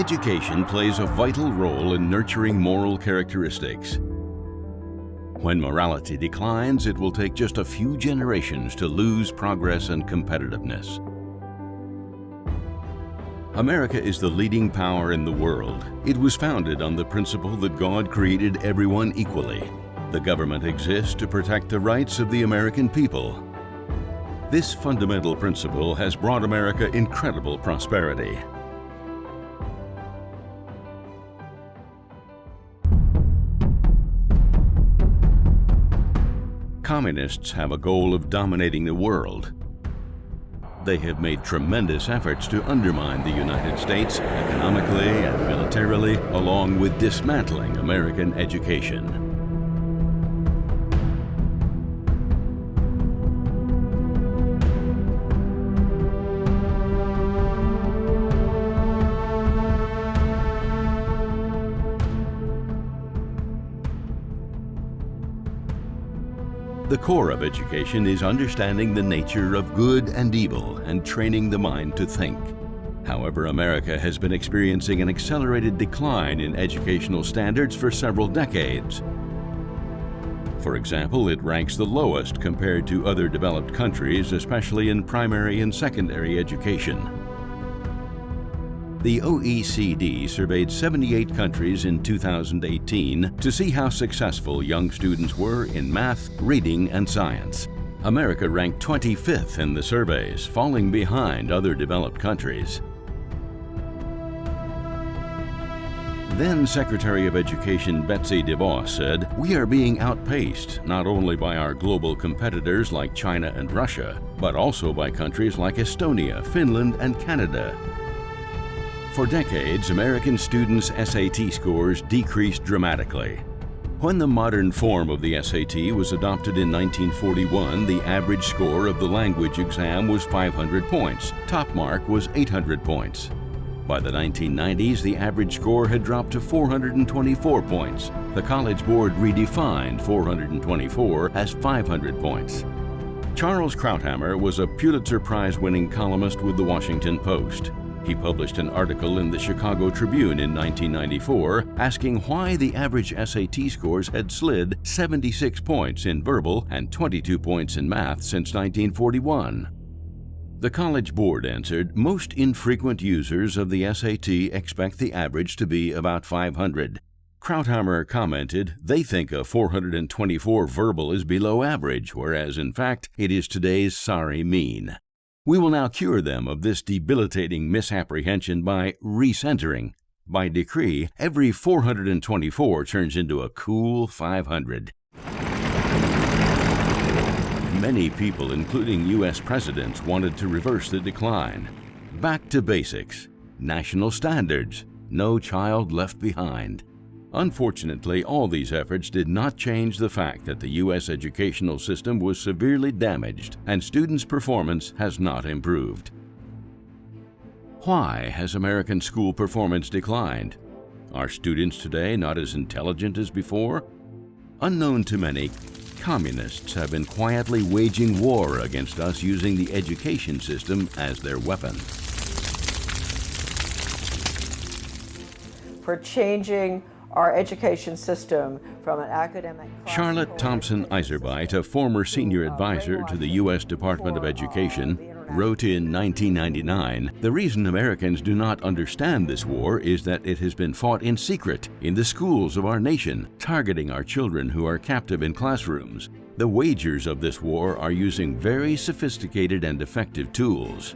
Education plays a vital role in nurturing moral characteristics. When morality declines, it will take just a few generations to lose progress and competitiveness. America is the leading power in the world. It was founded on the principle that God created everyone equally. The government exists to protect the rights of the American people. This fundamental principle has brought America incredible prosperity. Communists have a goal of dominating the world. They have made tremendous efforts to undermine the United States economically and militarily, along with dismantling American education. The core of education is understanding the nature of good and evil and training the mind to think. However, America has been experiencing an accelerated decline in educational standards for several decades. For example, it ranks the lowest compared to other developed countries, especially in primary and secondary education. The OECD surveyed 78 countries in 2018 to see how successful young students were in math, reading, and science. America ranked 25th in the surveys, falling behind other developed countries. Then Secretary of Education Betsy DeVos said, "We are being outpaced not only by our global competitors like China and Russia, but also by countries like Estonia, Finland, and Canada." For decades, American students' SAT scores decreased dramatically. When the modern form of the SAT was adopted in 1941, the average score of the language exam was 500 points. Top mark was 800 points. By the 1990s, the average score had dropped to 424 points. The College Board redefined 424 as 500 points. Charles Krauthammer was a Pulitzer Prize-winning columnist with the Washington Post. He published an article in the Chicago Tribune in 1994 asking why the average SAT scores had slid 76 points in verbal and 22 points in math since 1941. The College Board answered, "Most infrequent users of the SAT expect the average to be about 500. Krauthammer commented, "They think a 424 verbal is below average, whereas in fact it is today's sorry mean." We will now cure them of this debilitating misapprehension by recentering. By decree, every 424 turns into a cool 500. Many people, including U.S. presidents, wanted to reverse the decline. Back to basics. National standards. No child left behind. Unfortunately, all these efforts did not change the fact that the U.S. educational system was severely damaged and students' performance has not improved. Why has American school performance declined? Are students today not as intelligent as before? Unknown to many, communists have been quietly waging war against us using the education system as their weapon. For changing our education system from an academic... Charlotte Thompson Iserbyt, a former senior advisor to the U.S. Department of Education, wrote in 1999, "The reason Americans do not understand this war is that it has been fought in secret in the schools of our nation, targeting our children who are captive in classrooms. The wagers of this war are using very sophisticated and effective tools."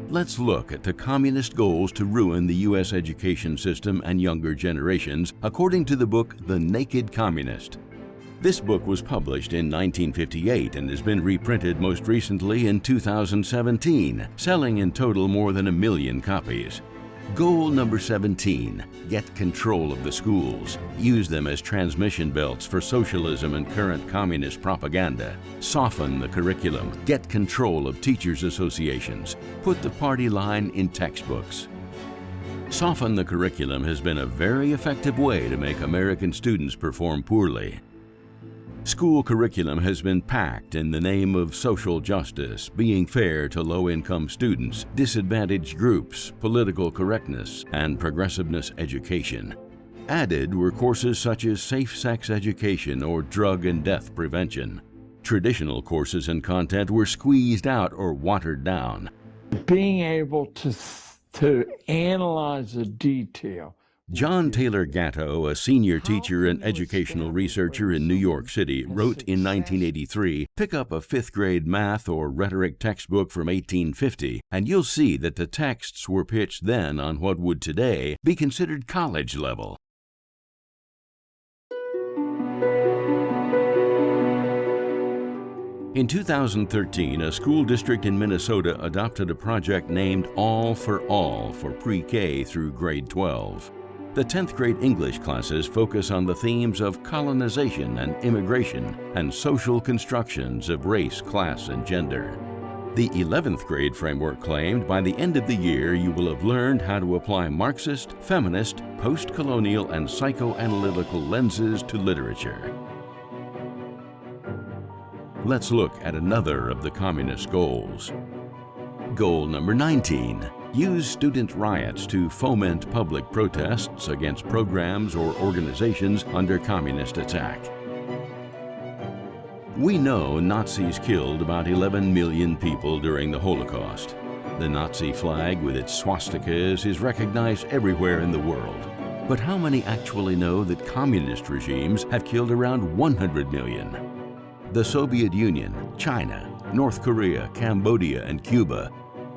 Let's look at the communist goals to ruin the U.S. education system and younger generations, according to the book The Naked Communist. This book was published in 1958 and has been reprinted most recently in 2017, selling in total more than 1 million copies. Goal number 17, get control of the schools. Use them as transmission belts for socialism and current communist propaganda. Soften the curriculum. Get control of teachers' associations. Put the party line in textbooks. Soften the curriculum has been a very effective way to make American students perform poorly. School curriculum has been packed in the name of social justice, being fair to low-income students, disadvantaged groups, political correctness, and progressiveness education. Added were courses such as safe sex education or drug and death prevention. Traditional courses and content were squeezed out or watered down. Being able to analyze the detail. John Taylor Gatto, a senior teacher and educational researcher in New York City, wrote in 1983, "Pick up a fifth-grade math or rhetoric textbook from 1850, and you'll see that the texts were pitched then on what would today be considered college level." In 2013, a school district in Minnesota adopted a project named All for All for pre-K through grade 12. The 10th grade English classes focus on the themes of colonization and immigration and social constructions of race, class, and gender. The 11th grade framework claimed by the end of the year you will have learned how to apply Marxist, feminist, post-colonial, and psychoanalytical lenses to literature. Let's look at another of the communist goals. Goal number 19. Use student riots to foment public protests against programs or organizations under communist attack. We know Nazis killed about 11 million people during the Holocaust. The Nazi flag with its swastikas is recognized everywhere in the world. But how many actually know that communist regimes have killed around 100 million? The Soviet Union, China, North Korea, Cambodia, and Cuba.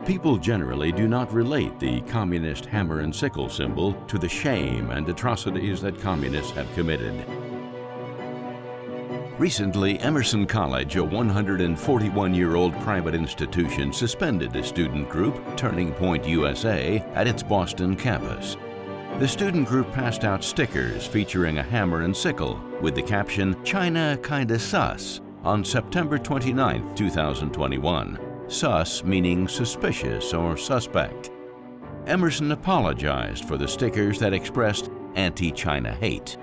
People generally do not relate the communist hammer and sickle symbol to the shame and atrocities that communists have committed. Recently, Emerson College, a 141-year-old private institution, suspended a student group, Turning Point USA, at its Boston campus. The student group passed out stickers featuring a hammer and sickle with the caption, "China Kinda Sus," on September 29, 2021. Sus meaning suspicious or suspect. Emerson apologized for the stickers that expressed anti-China hate.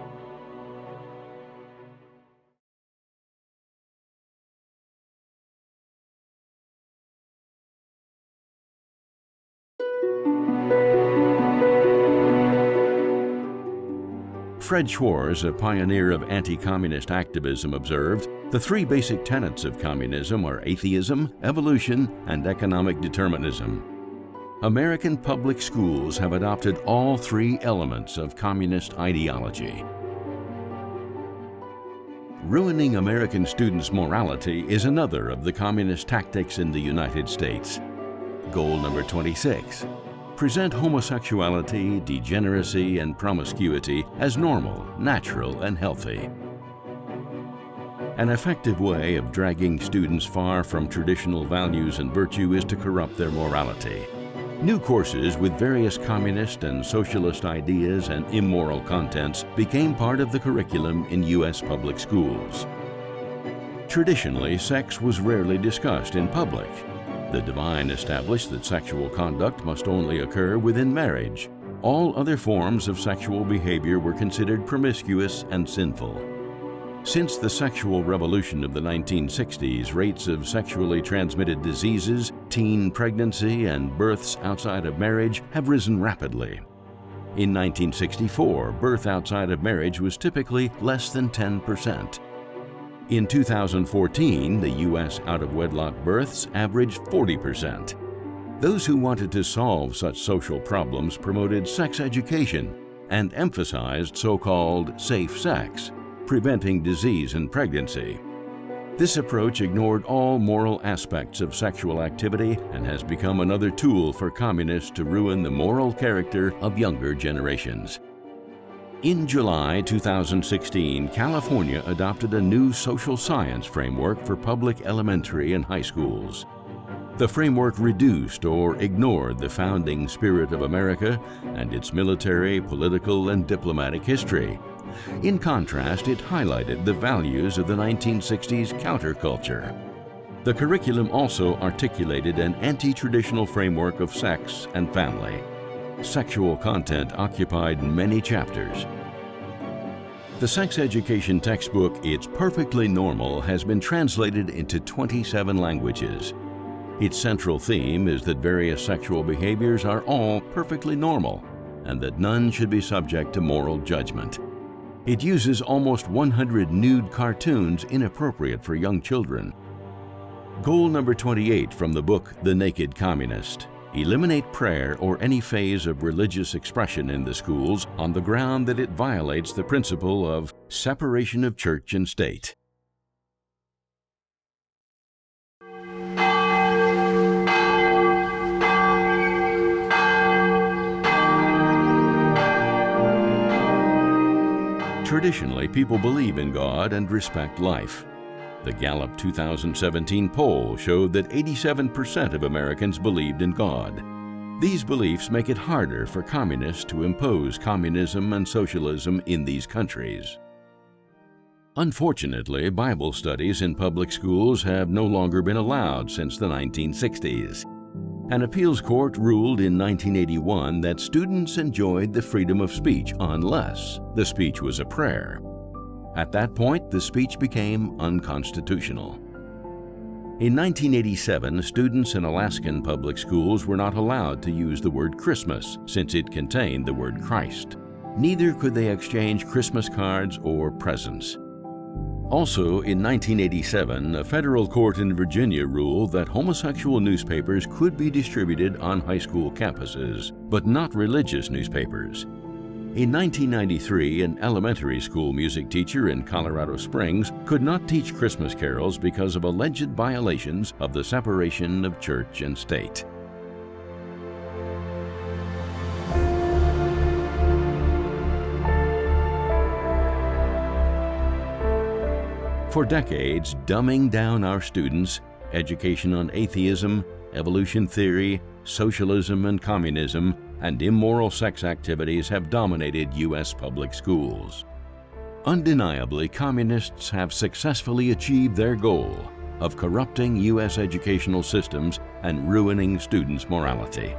Fred Schwarz, a pioneer of anti-communist activism, observed, "The three basic tenets of communism are atheism, evolution, and economic determinism." American public schools have adopted all three elements of communist ideology. Ruining American students' morality is another of the communist tactics in the United States. Goal number 26. Present homosexuality, degeneracy, and promiscuity as normal, natural, and healthy. An effective way of dragging students far from traditional values and virtue is to corrupt their morality. New courses with various communist and socialist ideas and immoral contents became part of the curriculum in U.S. public schools. Traditionally, sex was rarely discussed in public. The divine established that sexual conduct must only occur within marriage. All other forms of sexual behavior were considered promiscuous and sinful. Since the sexual revolution of the 1960s, rates of sexually transmitted diseases, teen pregnancy, and births outside of marriage have risen rapidly. In 1964, birth outside of marriage was typically less than 10%. In 2014, the U.S. out-of-wedlock births averaged 40%. Those who wanted to solve such social problems promoted sex education and emphasized so-called safe sex, preventing disease and pregnancy. This approach ignored all moral aspects of sexual activity and has become another tool for communists to ruin the moral character of younger generations. In July 2016, California adopted a new social science framework for public elementary and high schools. The framework reduced or ignored the founding spirit of America and its military, political, and diplomatic history. In contrast, it highlighted the values of the 1960s counterculture. The curriculum also articulated an anti-traditional framework of sex and family. Sexual content occupied many chapters. The sex education textbook, It's Perfectly Normal, has been translated into 27 languages. Its central theme is that various sexual behaviors are all perfectly normal and that none should be subject to moral judgment. It uses almost 100 nude cartoons inappropriate for young children. Goal number 28 from the book The Naked Communist: eliminate prayer or any phase of religious expression in the schools on the ground that it violates the principle of separation of church and state. Traditionally, people believe in God and respect life. The Gallup 2017 poll showed that 87% of Americans believed in God. These beliefs make it harder for communists to impose communism and socialism in these countries. Unfortunately, Bible studies in public schools have no longer been allowed since the 1960s. An appeals court ruled in 1981 that students enjoyed the freedom of speech unless the speech was a prayer. At that point, the speech became unconstitutional. In 1987, students in Alaskan public schools were not allowed to use the word Christmas since it contained the word Christ. Neither could they exchange Christmas cards or presents. Also, in 1987, a federal court in Virginia ruled that homosexual newspapers could be distributed on high school campuses, but not religious newspapers. In 1993, an elementary school music teacher in Colorado Springs could not teach Christmas carols because of alleged violations of the separation of church and state. For decades, dumbing down our students, education on atheism, evolution theory, socialism and communism, and immoral sex activities have dominated U.S. public schools. Undeniably, communists have successfully achieved their goal of corrupting U.S. educational systems and ruining students' morality.